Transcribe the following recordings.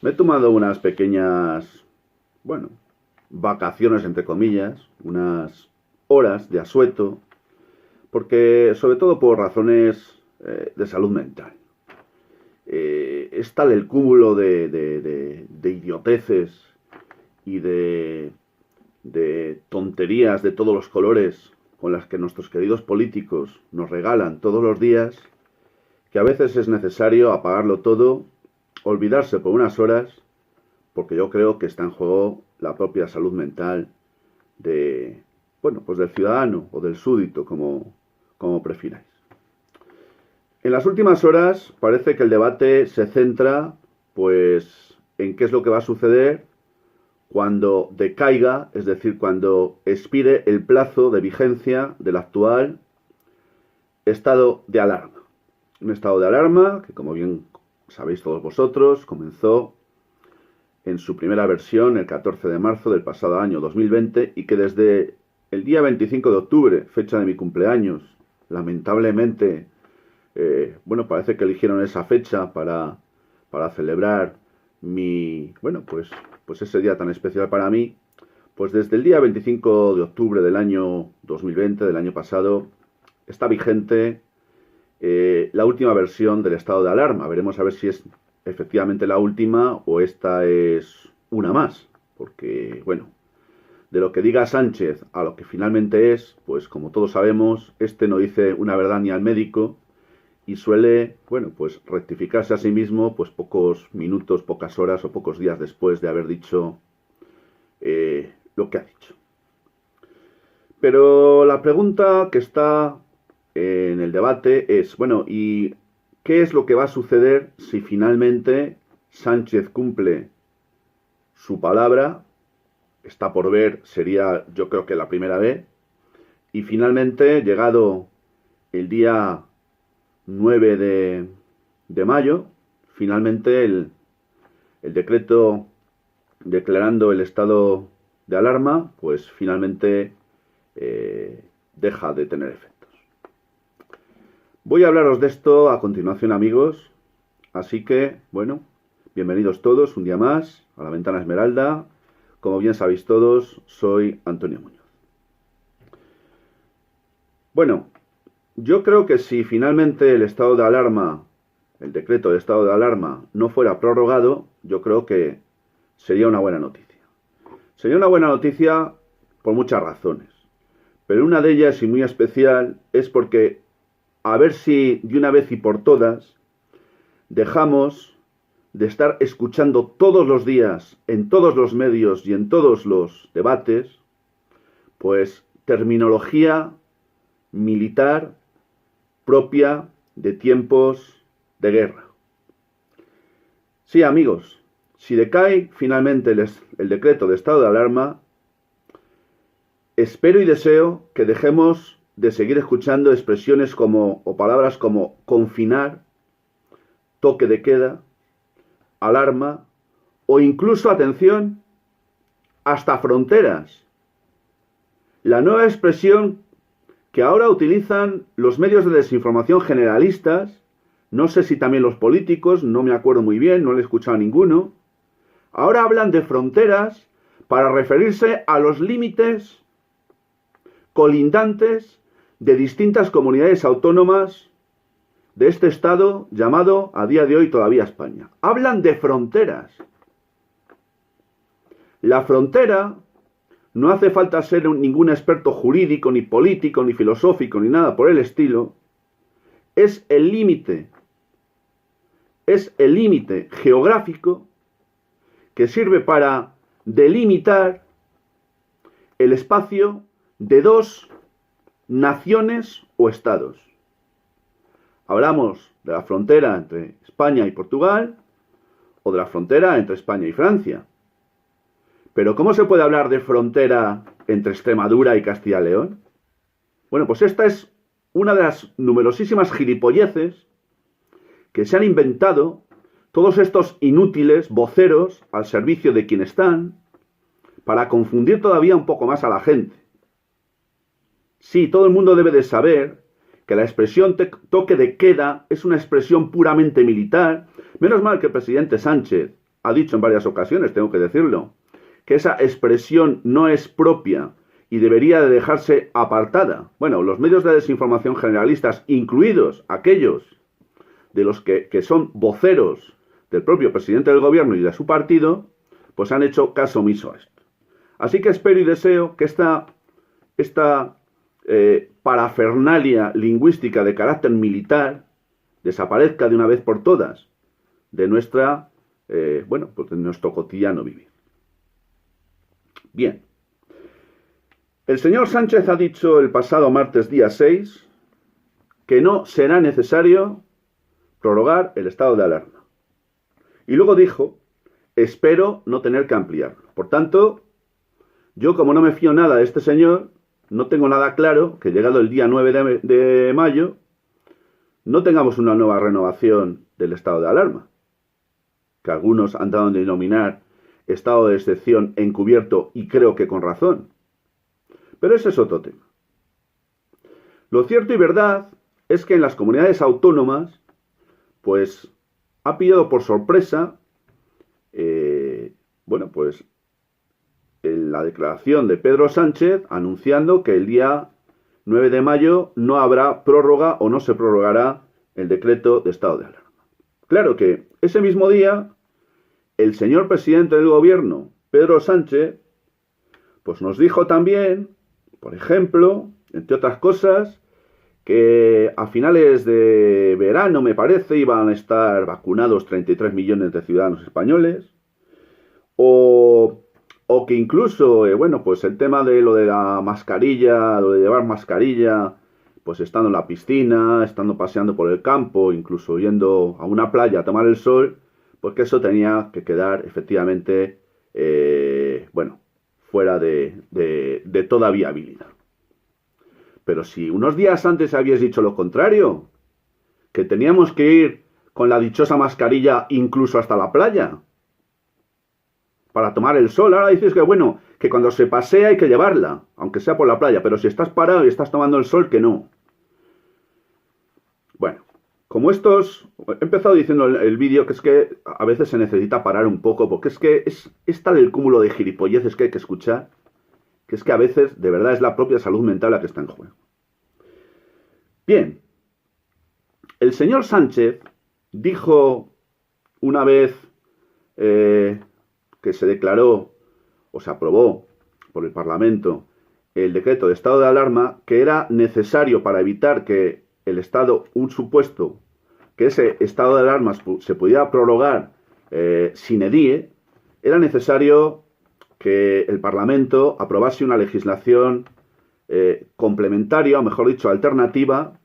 Me he tomado unas pequeñas, bueno, vacaciones entre comillas, unas horas de asueto, porque sobre todo por razones de salud mental. Es tal el cúmulo de idioteces y de tonterías de todos los colores con las que nuestros queridos políticos nos regalan todos los días, que a veces es necesario apagarlo todo, olvidarse por unas horas, porque yo creo que está en juego la propia salud mental de, bueno, pues del ciudadano o del súbdito, como prefiráis. En las últimas horas parece que el debate se centra, pues, en qué es lo que va a suceder cuando decaiga, es decir, cuando expire el plazo de vigencia del actual estado de alarma. Un estado de alarma que, como bien sabéis todos vosotros, comenzó en su primera versión el 14 de marzo del pasado año 2020 y que desde el día 25 de octubre, fecha de mi cumpleaños, lamentablemente, bueno, parece que eligieron esa fecha para celebrar pues ese día tan especial para mí. Pues desde el día 25 de octubre del año 2020, del año pasado, está vigente la última versión del estado de alarma. Veremos a ver si es efectivamente la última o esta es una más. Porque, bueno, de lo que diga Sánchez a lo que finalmente es, pues como todos sabemos, este no dice una verdad ni al médico y suele, bueno, pues rectificarse a sí mismo pues pocos minutos, pocas horas o pocos días después de haber dicho lo que ha dicho. Pero la pregunta que está en el debate es, bueno, ¿y qué es lo que va a suceder si finalmente Sánchez cumple su palabra? Está por ver, sería yo creo que la primera vez. Y finalmente, llegado el día 9 de mayo, finalmente el decreto declarando el estado de alarma, pues finalmente deja de tener efectos. Voy a hablaros de esto a continuación, amigos. Así que, bueno, bienvenidos todos un día más a La Ventana Esmeralda. Como bien sabéis todos, soy Antonio Muñoz. Bueno, yo creo que si finalmente el estado de alarma, el decreto de estado de alarma, no fuera prorrogado, yo creo que sería una buena noticia. Sería una buena noticia por muchas razones, pero una de ellas y muy especial es porque a ver si de una vez y por todas dejamos de estar escuchando todos los días, en todos los medios y en todos los debates, pues terminología militar propia de tiempos de guerra. Sí, amigos, si decae finalmente el decreto de estado de alarma, espero y deseo que dejemos de seguir escuchando expresiones como, o palabras como confinar, toque de queda, alarma, o incluso, atención, hasta fronteras. La nueva expresión que ahora utilizan los medios de desinformación generalistas, no sé si también los políticos, no me acuerdo muy bien, no le he escuchado a ninguno, ahora hablan de fronteras para referirse a los límites colindantes de distintas comunidades autónomas de este estado llamado a día de hoy todavía España. Hablan de fronteras. La frontera, no hace falta ser ningún experto jurídico, ni político, ni filosófico, ni nada por el estilo, es el límite geográfico que sirve para delimitar el espacio de dos naciones o estados. Hablamos de la frontera entre España y Portugal o de la frontera entre España y Francia. Pero ¿cómo se puede hablar de frontera entre Extremadura y Castilla y León? Bueno, pues esta es una de las numerosísimas gilipolleces que se han inventado todos estos inútiles voceros al servicio de quien están para confundir todavía un poco más a la gente. Sí, todo el mundo debe de saber que la expresión toque de queda es una expresión puramente militar. Menos mal que el presidente Sánchez ha dicho en varias ocasiones, tengo que decirlo, que esa expresión no es propia y debería de dejarse apartada. Bueno, los medios de desinformación generalistas, incluidos aquellos de los que son voceros del propio presidente del gobierno y de su partido, pues han hecho caso omiso a esto. Así que espero y deseo que esta parafernalia lingüística de carácter militar desaparezca de una vez por todas de nuestra, pues de nuestro cotidiano vivir. Bien. El señor Sánchez ha dicho el pasado martes día 6 que no será necesario prorrogar el estado de alarma. Y luego dijo, espero no tener que ampliarlo. Por tanto, yo como no me fío nada de este señor, no tengo nada claro que llegado el día 9 de mayo no tengamos una nueva renovación del estado de alarma, que algunos han dado a denominar estado de excepción encubierto y creo que con razón. Pero ese es otro tema. Lo cierto y verdad es que en las comunidades autónomas, pues ha pillado por sorpresa, la declaración de Pedro Sánchez anunciando que el día 9 de mayo no habrá prórroga o no se prorrogará el decreto de estado de alarma. Claro que ese mismo día, el señor presidente del gobierno, Pedro Sánchez, pues nos dijo también, por ejemplo, entre otras cosas, que a finales de verano, me parece, iban a estar vacunados 33 millones de ciudadanos españoles, o que incluso, pues el tema de lo de la mascarilla, lo de llevar mascarilla, pues estando en la piscina, estando paseando por el campo, incluso yendo a una playa a tomar el sol, pues que eso tenía que quedar efectivamente, fuera de toda viabilidad. Pero si unos días antes habías dicho lo contrario, que teníamos que ir con la dichosa mascarilla incluso hasta la playa, para tomar el sol, ahora dices que cuando se pasea hay que llevarla, aunque sea por la playa, pero si estás parado y estás tomando el sol, que no. Bueno, como estos, he empezado diciendo el vídeo que es que a veces se necesita parar un poco, porque es que es tal el cúmulo de gilipolleces que hay que escuchar, que es que a veces de verdad es la propia salud mental la que está en juego. Bien, el señor Sánchez dijo una vez que se declaró o se aprobó por el Parlamento el decreto de estado de alarma, que era necesario para evitar que el estado, que ese estado de alarma se pudiera prorrogar sine die, era necesario que el Parlamento aprobase una legislación complementaria, o mejor dicho, alternativa,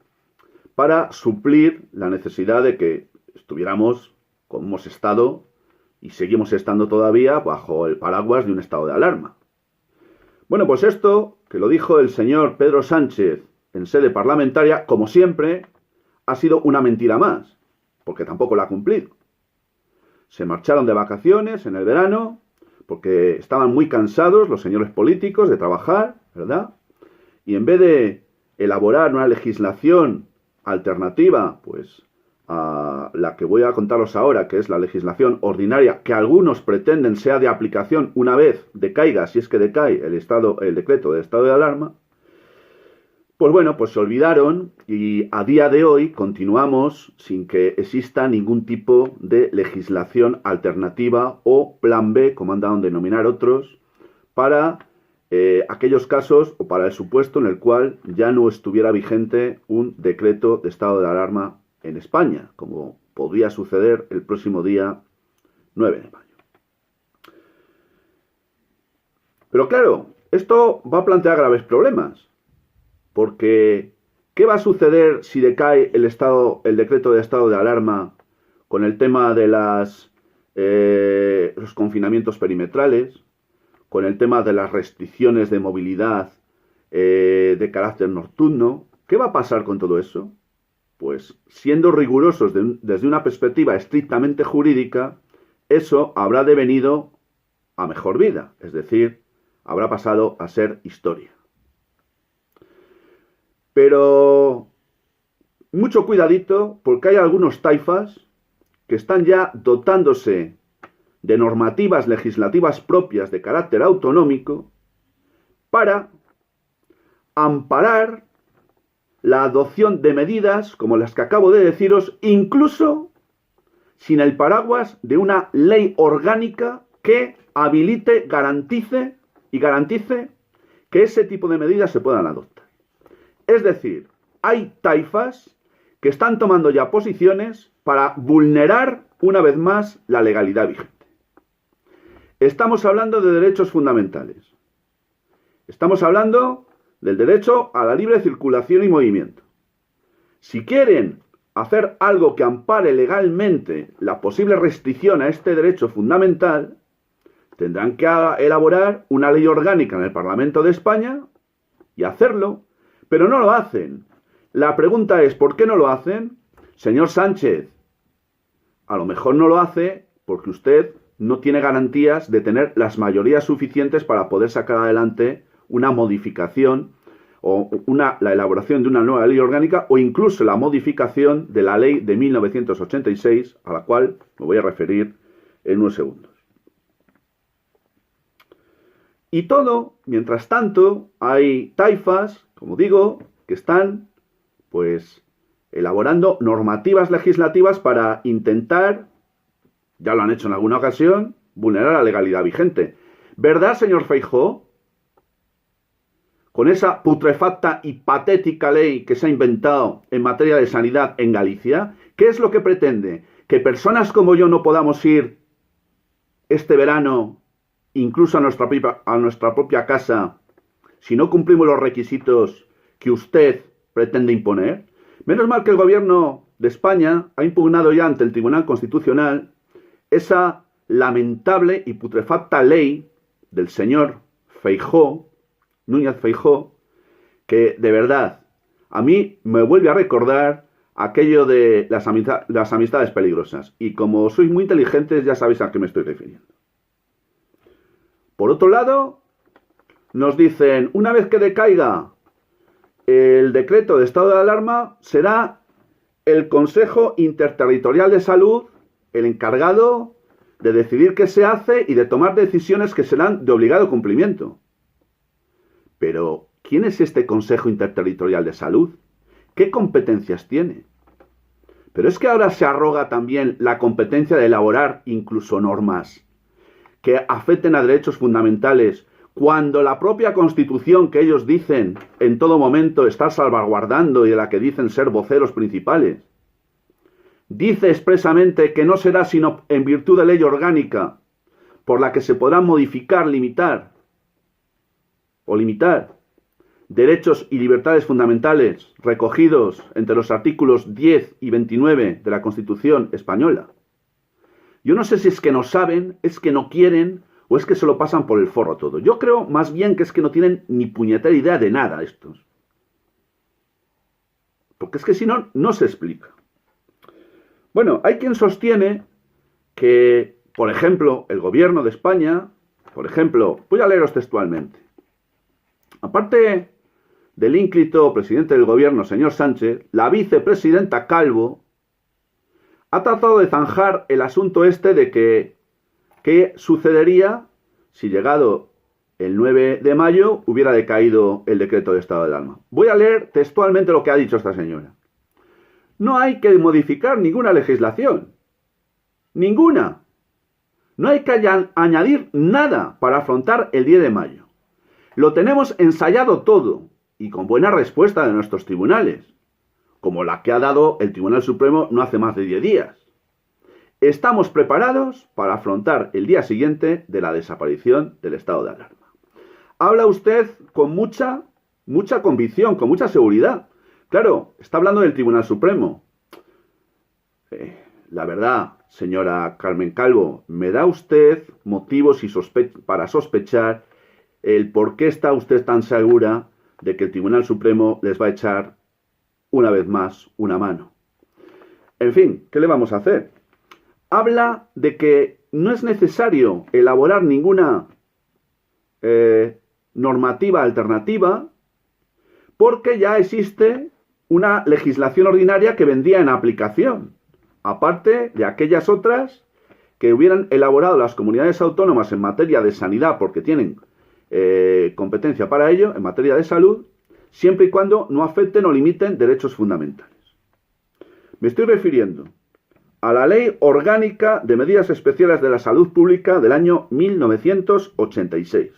para suplir la necesidad de que estuviéramos, como hemos estado, y seguimos estando todavía, bajo el paraguas de un estado de alarma. Bueno, pues esto, que lo dijo el señor Pedro Sánchez en sede parlamentaria, como siempre, ha sido una mentira más, porque tampoco la ha cumplido. Se marcharon de vacaciones en el verano, porque estaban muy cansados los señores políticos de trabajar, ¿verdad? Y en vez de elaborar una legislación alternativa, pues a la que voy a contaros ahora, que es la legislación ordinaria, que algunos pretenden sea de aplicación una vez decaiga, si es que decae el decreto de estado de alarma, pues se olvidaron y a día de hoy continuamos sin que exista ningún tipo de legislación alternativa o plan B, como han dado a denominar otros, para aquellos casos o para el supuesto en el cual ya no estuviera vigente un decreto de estado de alarma en España, como podría suceder el próximo día 9 de mayo. Pero claro, esto va a plantear graves problemas, porque ¿qué va a suceder si decae el decreto de estado de alarma con el tema de los confinamientos perimetrales, con el tema de las restricciones de movilidad de carácter nocturno? ¿Qué va a pasar con todo eso? Pues siendo rigurosos desde una perspectiva estrictamente jurídica, eso habrá devenido a mejor vida, es decir, habrá pasado a ser historia. Pero mucho cuidadito, porque hay algunos taifas que están ya dotándose de normativas legislativas propias de carácter autonómico para amparar la adopción de medidas como las que acabo de deciros, incluso sin el paraguas de una ley orgánica que habilite, garantice que ese tipo de medidas se puedan adoptar. Es decir, hay taifas que están tomando ya posiciones para vulnerar una vez más la legalidad vigente. Estamos hablando de derechos fundamentales. Estamos hablando del derecho a la libre circulación y movimiento. Si quieren hacer algo que ampare legalmente la posible restricción a este derecho fundamental, tendrán que elaborar una ley orgánica en el Parlamento de España y hacerlo, pero no lo hacen. La pregunta es, ¿por qué no lo hacen? Señor Sánchez, a lo mejor no lo hace porque usted no tiene garantías de tener las mayorías suficientes para poder sacar adelante una modificación o la elaboración de una nueva ley orgánica o incluso la modificación de la ley de 1986, a la cual me voy a referir en unos segundos. Y todo, mientras tanto, hay taifas, como digo, que están, pues, elaborando normativas legislativas para intentar, ya lo han hecho en alguna ocasión, vulnerar la legalidad vigente. ¿Verdad, señor Feijóo? Con esa putrefacta y patética ley que se ha inventado en materia de sanidad en Galicia, ¿qué es lo que pretende? ¿Que personas como yo no podamos ir este verano incluso a nuestra propia casa si no cumplimos los requisitos que usted pretende imponer? Menos mal que el gobierno de España ha impugnado ya ante el Tribunal Constitucional esa lamentable y putrefacta ley del señor Feijóo, Núñez Feijóo, que de verdad a mí me vuelve a recordar aquello de las amistades peligrosas. Y como sois muy inteligentes ya sabéis a qué me estoy refiriendo. Por otro lado, nos dicen, una vez que decaiga el decreto de estado de alarma, será el Consejo Interterritorial de Salud el encargado de decidir qué se hace y de tomar decisiones que serán de obligado cumplimiento. Pero, ¿quién es este Consejo Interterritorial de Salud? ¿Qué competencias tiene? Pero es que ahora se arroga también la competencia de elaborar incluso normas que afecten a derechos fundamentales, cuando la propia Constitución que ellos dicen en todo momento estar salvaguardando y de la que dicen ser voceros principales, dice expresamente que no será sino en virtud de ley orgánica por la que se podrán modificar, limitar derechos y libertades fundamentales recogidos entre los artículos 10 y 29 de la Constitución española. Yo no sé si es que no saben, es que no quieren o es que se lo pasan por el forro todo. Yo creo más bien que es que no tienen ni puñetera idea de nada estos. Porque es que si no, no se explica. Bueno, hay quien sostiene que, por ejemplo, el gobierno de España, por ejemplo, voy a leeros textualmente. Aparte del ínclito presidente del gobierno, señor Sánchez, la vicepresidenta Calvo ha tratado de zanjar el asunto este de que qué sucedería si llegado el 9 de mayo hubiera decaído el decreto de estado de alarma. Voy a leer textualmente lo que ha dicho esta señora. No hay que modificar ninguna legislación. Ninguna. No hay que añadir nada para afrontar el 10 de mayo. Lo tenemos ensayado todo y con buena respuesta de nuestros tribunales, como la que ha dado el Tribunal Supremo no hace más de 10 días. Estamos preparados para afrontar el día siguiente de la desaparición del estado de alarma. Habla usted con mucha convicción, con mucha seguridad. Claro, está hablando del Tribunal Supremo. La verdad, señora Carmen Calvo, me da usted motivos para sospechar el por qué está usted tan segura de que el Tribunal Supremo les va a echar una vez más una mano. En fin, ¿qué le vamos a hacer? Habla de que no es necesario elaborar ninguna normativa alternativa porque ya existe una legislación ordinaria que vendría en aplicación, aparte de aquellas otras que hubieran elaborado las comunidades autónomas en materia de sanidad, porque tienen competencia para ello, en materia de salud, siempre y cuando no afecten o limiten derechos fundamentales. Me estoy refiriendo a la Ley Orgánica de Medidas Especiales de la Salud Pública del año 1986,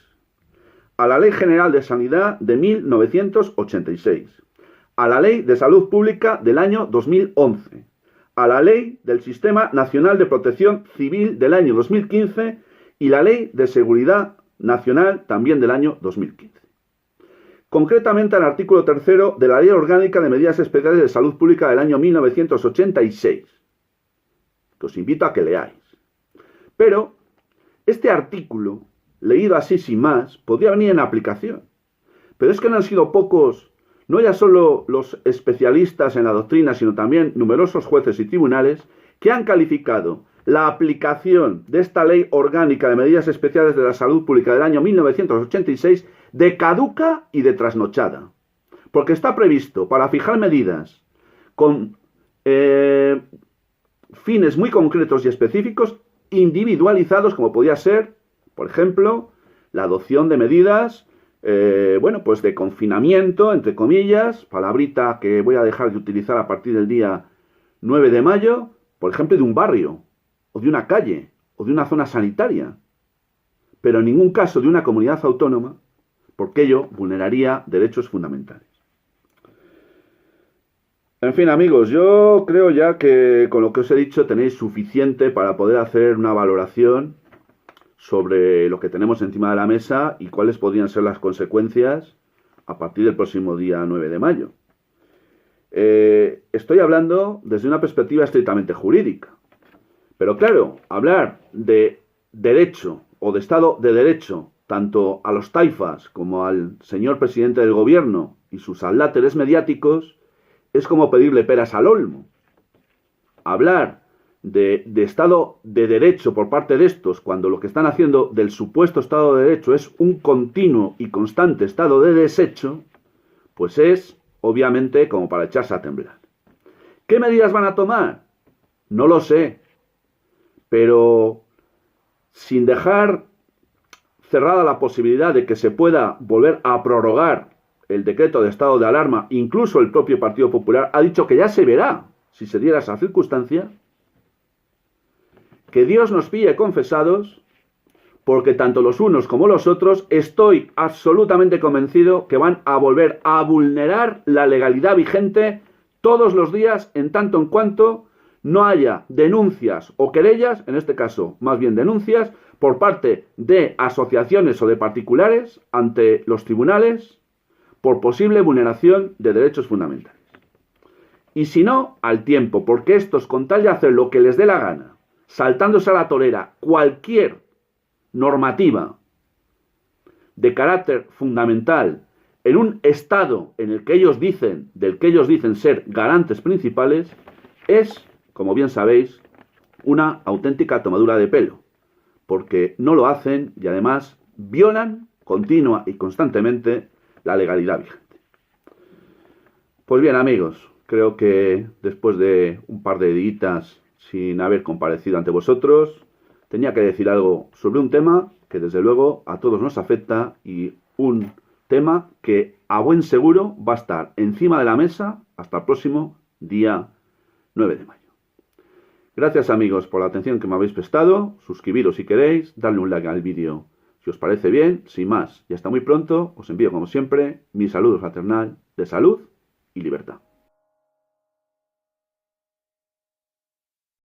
a la Ley General de Sanidad de 1986, a la Ley de Salud Pública del año 2011, a la Ley del Sistema Nacional de Protección Civil del año 2015 y la Ley de Seguridad Nacional también del año 2015. Concretamente al artículo 3 de la Ley Orgánica de Medidas Especiales de Salud Pública del año 1986, que os invito a que leáis. Pero este artículo, leído así sin más, podría venir en aplicación. Pero es que no han sido pocos, no ya solo los especialistas en la doctrina, sino también numerosos jueces y tribunales, que han calificado la aplicación de esta Ley Orgánica de Medidas Especiales de la Salud Pública del año 1986 de caduca y de trasnochada. Porque está previsto para fijar medidas con fines muy concretos y específicos, individualizados, como podía ser, por ejemplo, la adopción de medidas, pues de confinamiento, entre comillas, palabrita que voy a dejar de utilizar a partir del día 9 de mayo, por ejemplo, de un barrio, o de una calle, o de una zona sanitaria, pero en ningún caso de una comunidad autónoma, porque ello vulneraría derechos fundamentales. En fin, amigos, yo creo ya que con lo que os he dicho tenéis suficiente para poder hacer una valoración sobre lo que tenemos encima de la mesa y cuáles podrían ser las consecuencias a partir del próximo día 9 de mayo. Estoy hablando desde una perspectiva estrictamente jurídica. Pero claro, hablar de derecho o de Estado de Derecho, tanto a los taifas como al señor presidente del gobierno y sus adláteres mediáticos, es como pedirle peras al olmo. Hablar de Estado de Derecho por parte de estos, cuando lo que están haciendo del supuesto Estado de Derecho es un continuo y constante estado de desecho, pues es, obviamente, como para echarse a temblar. ¿Qué medidas van a tomar? No lo sé. Pero sin dejar cerrada la posibilidad de que se pueda volver a prorrogar el decreto de estado de alarma, incluso el propio Partido Popular ha dicho que ya se verá si se diera esa circunstancia, que Dios nos pille confesados, porque tanto los unos como los otros estoy absolutamente convencido que van a volver a vulnerar la legalidad vigente todos los días en tanto en cuanto no haya denuncias o querellas, en este caso más bien denuncias, por parte de asociaciones o de particulares ante los tribunales por posible vulneración de derechos fundamentales. Y si no, al tiempo, porque estos, con tal de hacer lo que les dé la gana, saltándose a la torera cualquier normativa de carácter fundamental en un Estado en el que ellos dicen, del que ellos dicen ser garantes principales, es, como bien sabéis, una auténtica tomadura de pelo, porque no lo hacen y además violan continua y constantemente la legalidad vigente. Pues bien, amigos, creo que después de un par de días sin haber comparecido ante vosotros, tenía que decir algo sobre un tema que desde luego a todos nos afecta y un tema que a buen seguro va a estar encima de la mesa hasta el próximo día 9 de mayo. Gracias, amigos, por la atención que me habéis prestado. Suscribiros si queréis, darle un like al vídeo si os parece bien. Sin más, y hasta muy pronto, os envío como siempre mi saludo fraternal de salud y libertad.